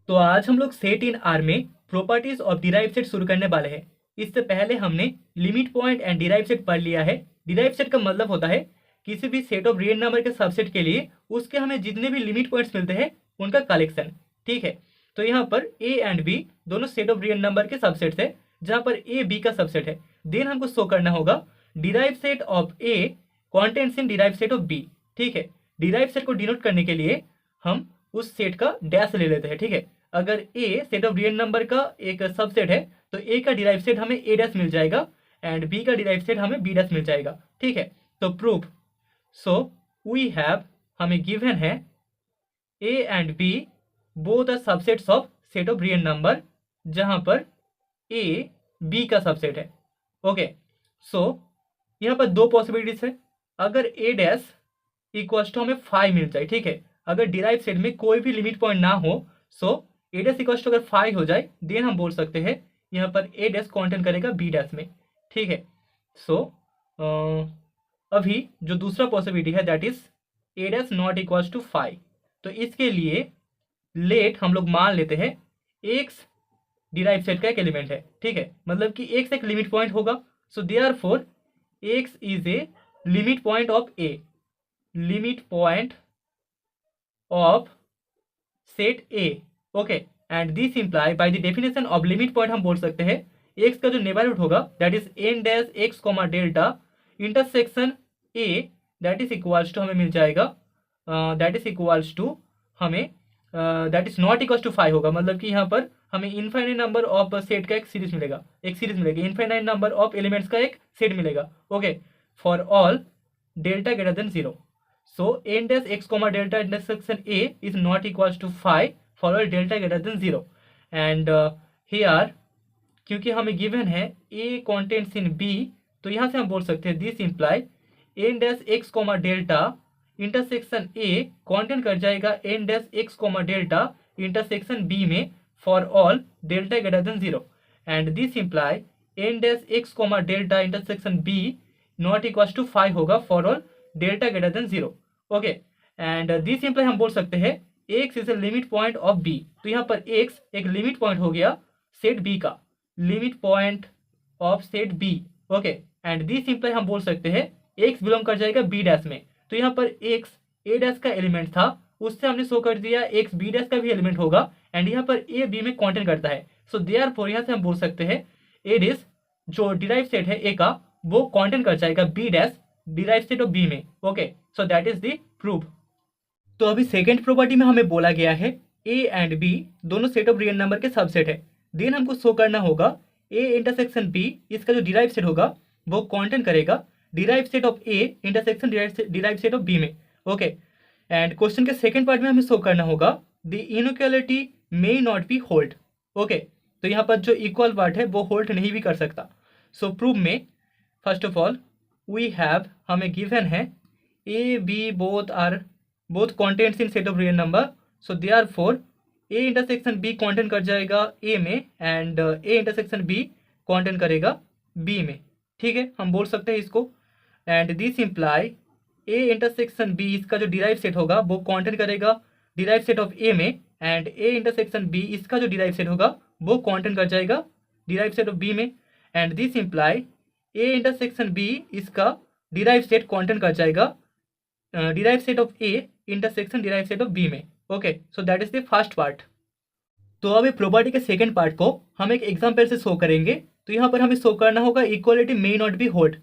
तो आज हम लोग सेट इन आर में प्रॉपर्टीज ऑफ डिराइव सेट शुरू करने वाले हैं। इससे पहले हमने limit point and derive set पढ़ लिया है। डिराइव सेट का मतलब होता है किसी भी सेट ऑफ रियल नंबर के सबसेट के लिए उसके हमें जितने भी लिमिट पॉइंट्स मिलते हैं उनका कलेक्शन। ठीक है, तो यहाँ पर ए एंड बी दोनों सेट ऑफ रियल नंबर के सबसेट्स है, जहाँ पर ए बी का सबसेट है। देन हमको शो करना होगा derive set of A contents in derive set of B. ठीक है, डिराइव सेट को डिनोट करने के लिए हम उस सेट का डैश ले लेते हैं। ठीक है, अगर ए सेट ऑफ रियल नंबर का एक सबसेट है तो ए का डिराइव सेट हमें ए डैश मिल जाएगा एंड बी का डिराइव सेट हमें बी डैश मिल जाएगा। ठीक है, तो प्रूफ, सो वी हैव, हमें गिवन है A and B both are subsets of set of real number, जहां पर ए बी का सबसेट है। ओके, सो यहाँ पर दो पॉसिबिलिटीज है। अगर ए डैश इक्वल्स टू हमें 5 मिल जाए, ठीक है, अगर डिराइव सेट में कोई भी लिमिट पॉइंट ना हो, सो ए डैश इक्वल्स टू अगर 5 हो जाए, देन हम बोल सकते हैं यहाँ पर ए डैश कॉन्टेंट करेगा बी डैश में। ठीक है, सो अभी जो दूसरा पॉसिबिलिटी है that is A dash not equals to 5। तो इसके लिए लेट हम लोग मान लेते हैं एक्स डिराइव सेट का एक एलिमेंट है। ठीक है, मतलब कि एक्स एक लिमिट पॉइंट होगा। So therefore x is a limit point of A, limit point of set A. Okay, and this imply by the definition of limit point हम बोल सकते हैं एक्स का जो नेबरहुड होगा that is N dash x comma delta intersection A, that is equals to हमें मिल जाएगा दैट इज इक्वल्स टू हमें that is not equals to 5 होगा। मतलब कि यहाँ पर हमें इनफाइनाइट नंबर ऑफ सेट का एक सीरीज मिलेगा, इनफाइनाइट नंबर ऑफ एलिमेंट्स का एक सेट मिलेगा। Okay, for all delta greater than 0। So n dash x comma delta intersection a is not equals to 5 for all delta greater than 0 and here क्योंकि हमें given है a contains in b, तो यहाँ से हम बोल सकते हैं this imply n dash x comma delta intersection a content कर जाएगा n dash x comma delta intersection b में for all delta greater than 0 and this imply n dash x comma delta intersection b not equals to 5 होगा for all delta greater than 0। Okay, and this imply हम बोल सकते हैं x is a limit point of B. तो यहाँ पर x एक limit point हो गया सेट बी का, limit point of set B. Okay, and this imply हम बोल सकते हैं एक्स बिलोंग कर जाएगा बी डैश में। तो यहाँ पर एक्स ए डैश का एलिमेंट था, उससे हमने शो कर दिया एक्स बी डैश का भी एलिमेंट होगा एंड यहाँ पर ए बी में कॉन्टेंट करता है। सो देयरफॉर यहाँ से हम बोल सकते हैं ए डैश जो डिराइव सेट है ए का वो कॉन्टेंट कर जाएगा B dash derive set of B में। Okay, so that is the proof. तो अभी सेकेंड प्रॉपर्टी में हमें बोला गया है ए एंड बी दोनों सेट ऑफ रियल नंबर के सबसेट है। देन हमको शो करना होगा ए इंटरसेक्शन बी, इसका जो डिराइव सेट होगा वो कॉन्टेंट करेगा derive set of A intersection derive set of B में। ओके, एंड क्वेश्चन के सेकेंड पार्ट में हमें शो करना होगा the inequality may not be hold. Okay, तो यहाँ पर जो इक्वल पार्ट है वो होल्ड नहीं भी कर सकता। सो प्रूफ में first of all we have, हमें गिवन है A B both contents in set of real number. So therefore A intersection B content कर जाएगा ए में and A intersection B content करेगा बी में। ठीक है, हम बोल सकते हैं इसको and this imply A intersection B, इसका जो डिराइव सेट होगा वो कॉन्टेंट करेगा डिराइव सेट ऑफ ए में एंड ए इंटरसेक्शन बी, इसका जो डिराइव सेट होगा वो कॉन्टेंट कर जाएगा डिराइव सेट ऑफ बी में and this imply A intersection B, इसका डिराइव सेट कॉन्टेंट कर जाएगा derive set of A intersection derive set of B में। Okay, so that is the first part. तो अब प्रॉपर्टी के सेकंड पार्ट को हम एक एग्जांपल से शो करेंगे। तो यहाँ पर हमें शो करना होगा equality may not be hold.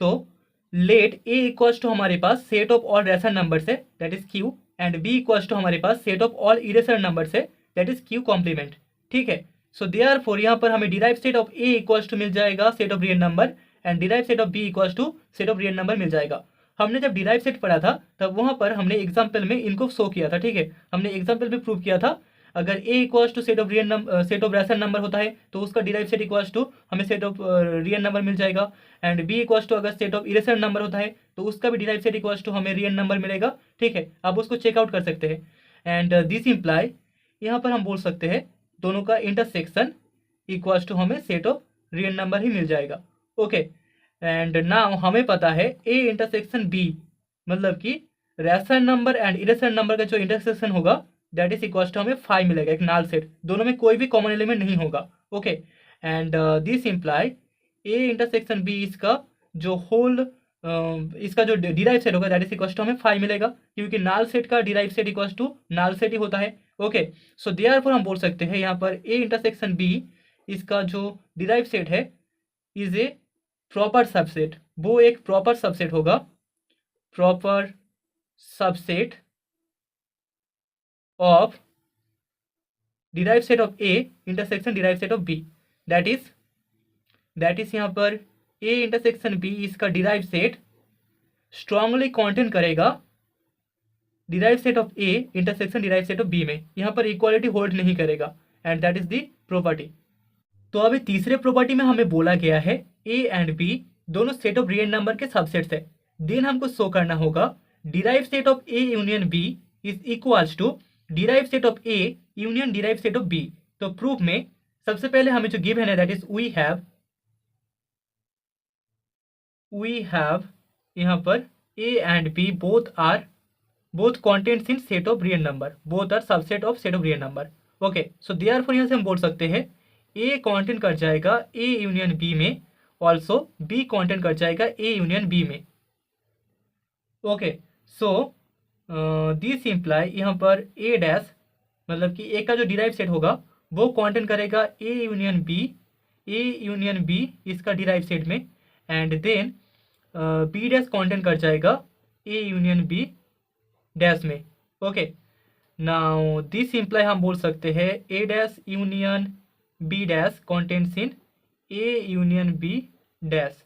तो लेट ए इक्वल्स टू हमारे पास set of all rational numbers है that is Q and B equals to हमारे पास set of all irrational numbers है दैट इज क्यू कॉम्प्लीमेंट। ठीक है, सो देयरफॉर यहाँ पर हमें derive set of A equals to मिल जाएगा set of real number and derive set of B equals to set of real number मिल जाएगा। हमने जब डिराइव सेट पढ़ा था तब वहाँ पर हमने एग्जाम्पल में इनको शो किया था। ठीक है, हमने एग्जाम्पल में प्रूव किया था अगर A equals to set of real number, set of rational number होता है तो उसका डिराइव सेट इक्वल्स टू हमें सेट ऑफ रियल नंबर मिल जाएगा एंड बी इक्वल्स टू अगर सेट ऑफ इरेशनल नंबर होता है तो उसका भी डिराइव सेट इक्वल्स टू हमें रियल नंबर मिलेगा। ठीक है, आप उसको चेकआउट कर सकते हैं एंड दिस इम्प्लाई यहाँ पर हम बोल सकते हैं दोनों का इंटरसेक्शन इक्वल्स टू हमें सेट ऑफ रियल नंबर ही मिल जाएगा। ओके, एंड नाउ हमें पता है ए इंटरसेक्शन बी, मतलब कि rational number and irrational number का जो इंटरसेक्शन होगा दैट इज इक्वल टू हमें 5 मिलेगा, एक नाल सेट, दोनों में कोई भी कॉमन एलिमेंट नहीं होगा। Okay, and this imply A intersection B इसका जो होल इसका जो डिराइव सेट होगा दैट इज इक्वल टू हमें 5 मिलेगा, क्योंकि नाल सेट का derive set equal to null set ही होता है। ओके, सो देयरफॉर हम बोल सकते हैं यहाँ पर ए इंटरसेक्शन बी इसका जो डिराइव सेट है इज ए प्रॉपर सबसेट, वो एक प्रॉपर सबसेट होगा, proper subset of derive set of A intersection derive set of B, that is यहाँ पर ए इंटरसेक्शन बी इसका डिराइव सेट स्ट्रांगली कॉन्टेन करेगा derive set of A intersection derive set of B में, यहाँ पर equality hold नहीं करेगा, and that is the property. तो अभी तीसरे प्रॉपर्टी में हमें बोला गया है ए एंड बी दोनों सेट ऑफ रियल नंबर के सबसेट्स है, देन हमको शो करना होगा derive set of A union B is equals to derive set of A union derive set of B. तो प्रूफ में सबसे पहले हमें जो गिवन है दैट इज वी हैव यहाँ पर A and B both contents in set of real number, both are subset of set of real number. Okay, so therefore यहाँ से हम बोल सकते हैं ए कंटेंट कर जाएगा ए यूनियन बी में, ऑल्सो बी कंटेंट कर जाएगा ए यूनियन बी में। ओके, सो दिस इम्प्लाई यहाँ पर ए डैश मतलब कि ए का जो डिराइव सेट होगा वो कंटेंट करेगा ए यूनियन बी इसका डिराइव सेट में, and then B dash content कर जाएगा ए यूनियन बी डैश में। ओके, नाउ दिस इम्प्लाई हम बोल सकते हैं A dash union B dash contents in A union B dash.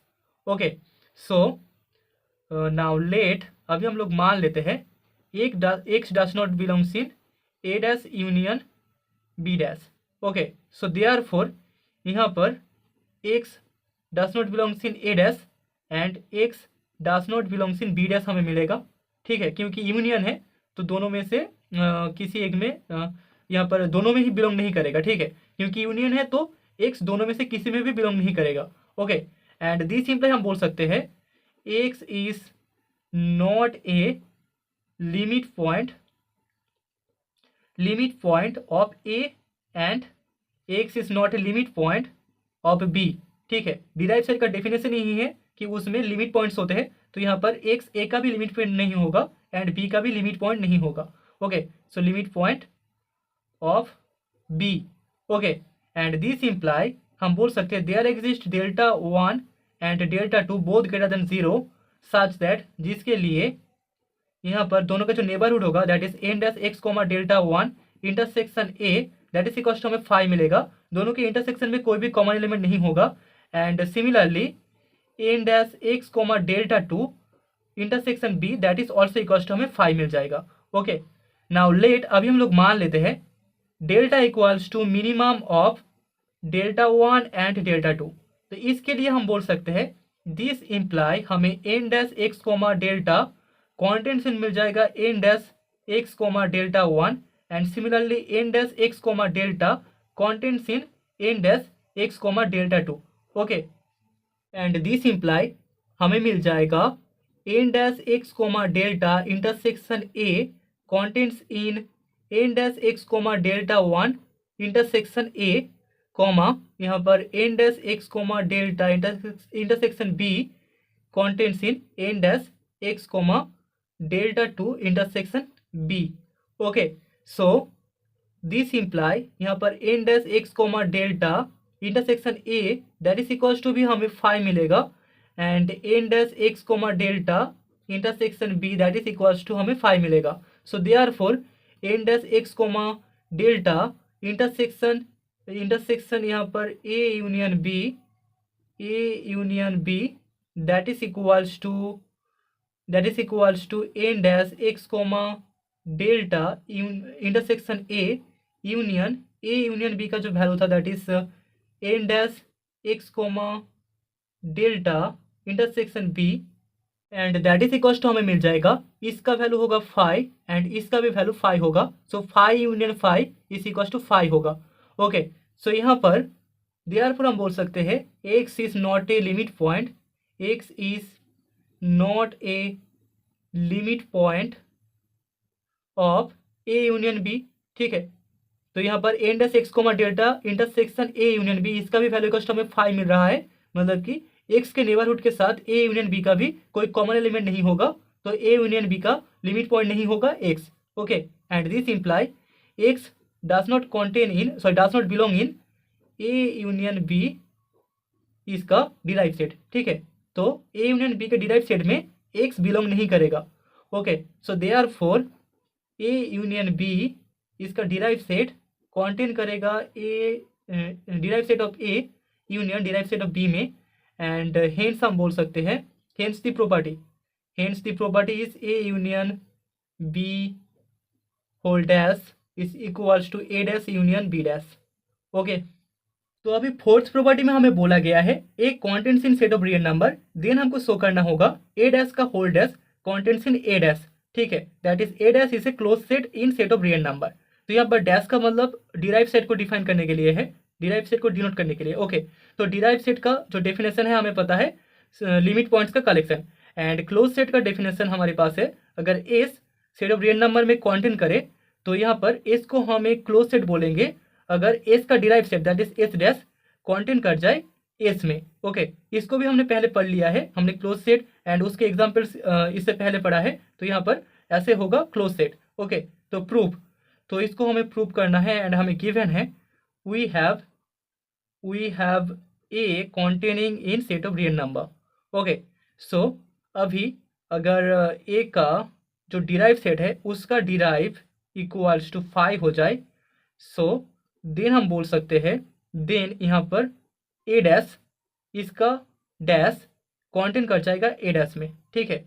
Okay, so now let अभी हम लोग मान लेते हैं X does not belongs in A dash union B dash. Okay, so therefore यहाँ पर X does not belongs in A dash and x does not belongs in B dash हमें मिलेगा, ठीक है, क्योंकि यूनियन है तो दोनों में से किसी एक में यहाँ पर दोनों में ही बिलोंग नहीं करेगा, ठीक है, क्योंकि यूनियन है तो एक्स दोनों में से किसी में भी बिलोंग नहीं करेगा। ओके, एंड दिस इम्प्लाई हम बोल सकते हैं x is not a limit point of A and x is not a limit point of B, ठीक है। डिराइव सेट का डेफिनेशन यही है कि उसमें लिमिट पॉइंट्स होते हैं, तो यहाँ पर एक्स ए का भी लिमिट पॉइंट नहीं होगा एंड बी का भी लिमिट पॉइंट नहीं होगा। Okay, so limit point of B. Okay, and this imply हम बोल सकते हैं there exist delta 1 and delta 2 both greater than 0 such that, जिसके लिए यहाँ पर दोनों का जो नेबरहुड होगा that is N dash x comma delta 1 intersection A that is equal to हमें 5 मिलेगा, दोनों के इंटरसेक्शन में कोई भी कॉमन एलिमेंट नहीं होगा, and similarly N dash x comma delta 2 intersection B that is also equal to हमें 5 मिल जाएगा। ओके, नाउ लेट अभी हम लोग मान लेते हैं delta equals to minimum of delta 1 and delta 2, तो इसके लिए हम बोल सकते हैं दिस इम्प्लाई हमें N dash x comma delta contents in मिल जाएगा N dash x comma delta 1 and similarly N dash x comma delta contents in N dash x comma delta 2। Okay, and this imply हमें मिल जाएगा N dash x comma delta intersection A contents in N dash x comma delta 1 intersection A comma यहाँ पर N dash x comma delta intersection B contents in N dash x comma delta 2 intersection B. Okay, so this imply यहाँ पर N dash x comma delta intersection A that is equals to भी हमें 5 मिलेगा, and N dash x comma delta intersection B that is equals to हमें 5 मिलेगा। So therefore N dash x comma delta intersection यहाँ पर A union B that is equals to N dash x comma delta intersection A union B का जो value था that is N dash x comma delta intersection B and that is equals to हमें मिल जाएगा, इसका value होगा 5 and इसका भी वैल्यू 5 होगा, सो 5 यूनियन 5 इज इक्वल्स टू 5 होगा। ओके, सो यहाँ पर देयरफॉर हम बोल सकते हैं x is not a limit point, X is not a limit point of A union B, ठीक है। तो यहाँ पर ए इंडस X comma delta intersection A union B, इसका भी वैल्यू कस्ट हमें 5 मिल रहा है, मतलब कि एक्स के नेबरहुड के साथ ए यूनियन बी का भी कोई कॉमन एलिमेंट नहीं होगा, तो ए यूनियन बी का लिमिट पॉइंट नहीं होगा X. Okay, and this imply X does not belong in A union B इसका डिराइव सेट। ठीक है, तो ए यूनियन बी के डिराइव सेट में एक्स बिलोंग नहीं करेगा। Okay, so therefore A union B इसका डिराइव सेट कॉन्टेन करेगा A derive set of A union derive set of B में, एंड हेंस हम बोल सकते हैं hence the property is A union B whole dash is equals to A dash union B dash. Okay, तो अभी fourth property में हमें बोला गया है A contents in set of real number, then हमको शो करना होगा ए डैश का whole dash contents in A dash. ठीक है, that is A dash is a close set in set of real number. तो यहाँ पर डैश का मतलब डिराइव सेट को डिफाइन करने के लिए है, डिराइव सेट को डिनोट करने के लिए। ओके, तो डिराइव सेट का जो डेफिनेशन है हमें पता है लिमिट पॉइंट्स का कलेक्शन, एंड क्लोज सेट का डेफिनेशन हमारे पास है अगर S set of real number में कॉन्टेन करे तो यहाँ पर एस को हम एक क्लोज सेट बोलेंगे अगर एस का derive set that is S dash contain कर जाए एस में। ओके, इसको भी हमने पहले पढ़ लिया है, हमने क्लोज सेट एंड उसके एग्जाम्पल्स इससे पहले पढ़ा है, तो यहाँ पर ऐसे होगा क्लोज सेट। ओके, तो प्रूफ, तो इसको हमें प्रूफ करना है, एंड हमें गिवन है we have a containing in set of real number. Okay, so अभी अगर ए का जो डिराइव सेट है उसका डिराइव इक्वल्स टू 5 हो जाए, सो देन हम बोल सकते हैं देन यहाँ पर ए डैश इसका डैश कॉन्टेन कर जाएगा ए डैश में। ठीक है,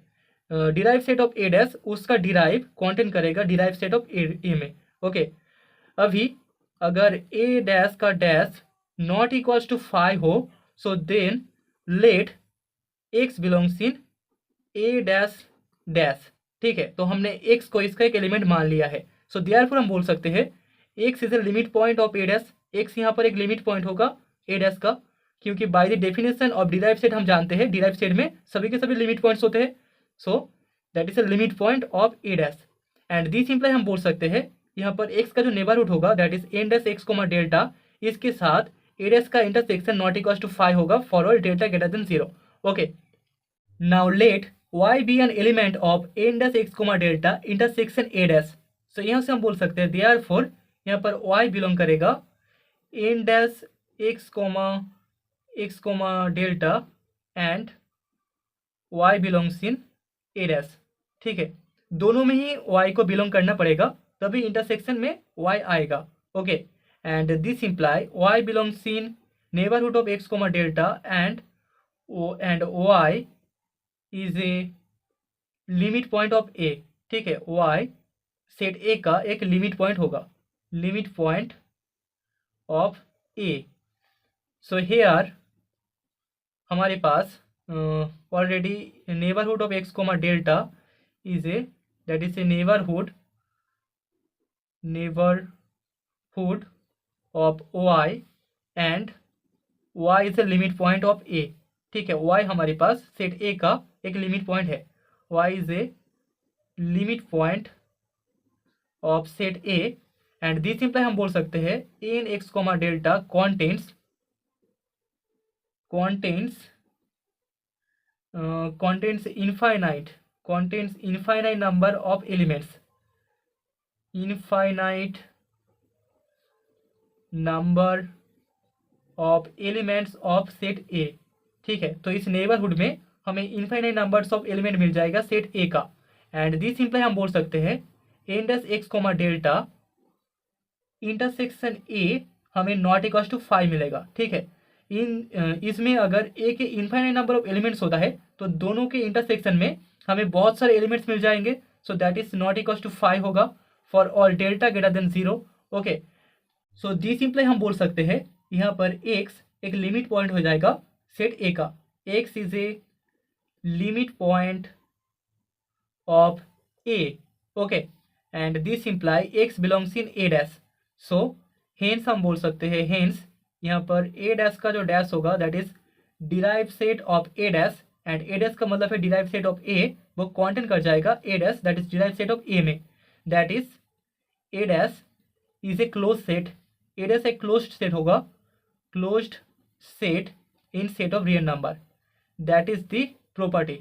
derive set of A dash उसका डिराइव कॉन्टेन करेगा डिराइव सेट ऑफ ए में। ओके, अभी अगर ए डैश का डैश नॉट इक्वल्स टू 5 हो, so then let X belongs in A dash dash. ठीक है, तो हमने एक्स को इसका एक एलिमेंट मान लिया है, सो देयरफॉर हम बोल सकते हैं x is a limit point of A dash, x यहाँ पर एक लिमिट पॉइंट होगा ए डैश का, क्योंकि bye the definition of derive set हम जानते हैं डिराइव सेट में सभी के सभी लिमिट पॉइंट्स होते हैं, सो that is a limit point of A dash, and this imply हम बोल सकते हैं यहाँ पर एक्स का जो नेबरहुड होगा that is N dash x comma delta, इसके साथ ए डैश का इंटरसेक्शन नॉट इक्वल टू 5 होगा for all delta greater than 0। Okay, now let y be an element of N dash x comma delta intersection A dash. So यहाँ से हम बोल सकते हैं देयरफॉर यहाँ पर y बिलोंग करेगा N dash x comma delta and y belongs in A dash. ठीक है, दोनों में ही y को बिलोंग करना पड़ेगा तभी इंटरसेक्शन में y आएगा। Okay, and this imply y belongs in neighbourhood of X comma delta and y is a limit point of A. ठीक है, y सेट ए का एक लिमिट पॉइंट होगा, limit point of A. So here हमारे पास already neighbourhood of X comma delta is a that is a neighbourhood of y and y is a limit point of A. ठीक है, y हमारे पास set A का एक limit point है, y is a limit point of set A, and this imply हम बोल सकते हैं N x comma delta contents infinite number of elements, infinite number of elements of set A. ठीक है, तो इस नेबरहुड में हमें इनफाइनाइट नंबर्स ऑफ एलिमेंट मिल जाएगा सेट ए का, एंड दिस इम्प्लाई हम बोल सकते हैं N dash x comma delta intersection A हमें नॉट इक्वल टू 5 मिलेगा। ठीक है, इसमें अगर ए के इनफाइनाइट नंबर ऑफ एलिमेंट्स होता है तो दोनों के इंटरसेक्शन में हमें बहुत सारे एलिमेंट्स मिल जाएंगे, so that is not equal to 5 होगा for all delta greater than 0। Okay, so this imply हम बोल सकते हैं यहाँ पर एक्स एक लिमिट पॉइंट हो जाएगा सेट ए का, x is a limit point of A. Okay, and this imply x belongs in A dash, so hence हम बोल सकते हैं हेंस यहाँ पर ए डैश का जो डैश होगा that is derive set of A dash, and A dash का मतलब है डिराइव सेट ऑफ ए, वो कॉन्टेन कर जाएगा A dash that is derive set of A में, that is A dash is a close set, A dash एक closed set होगा, closed set in set of real number, that is the property.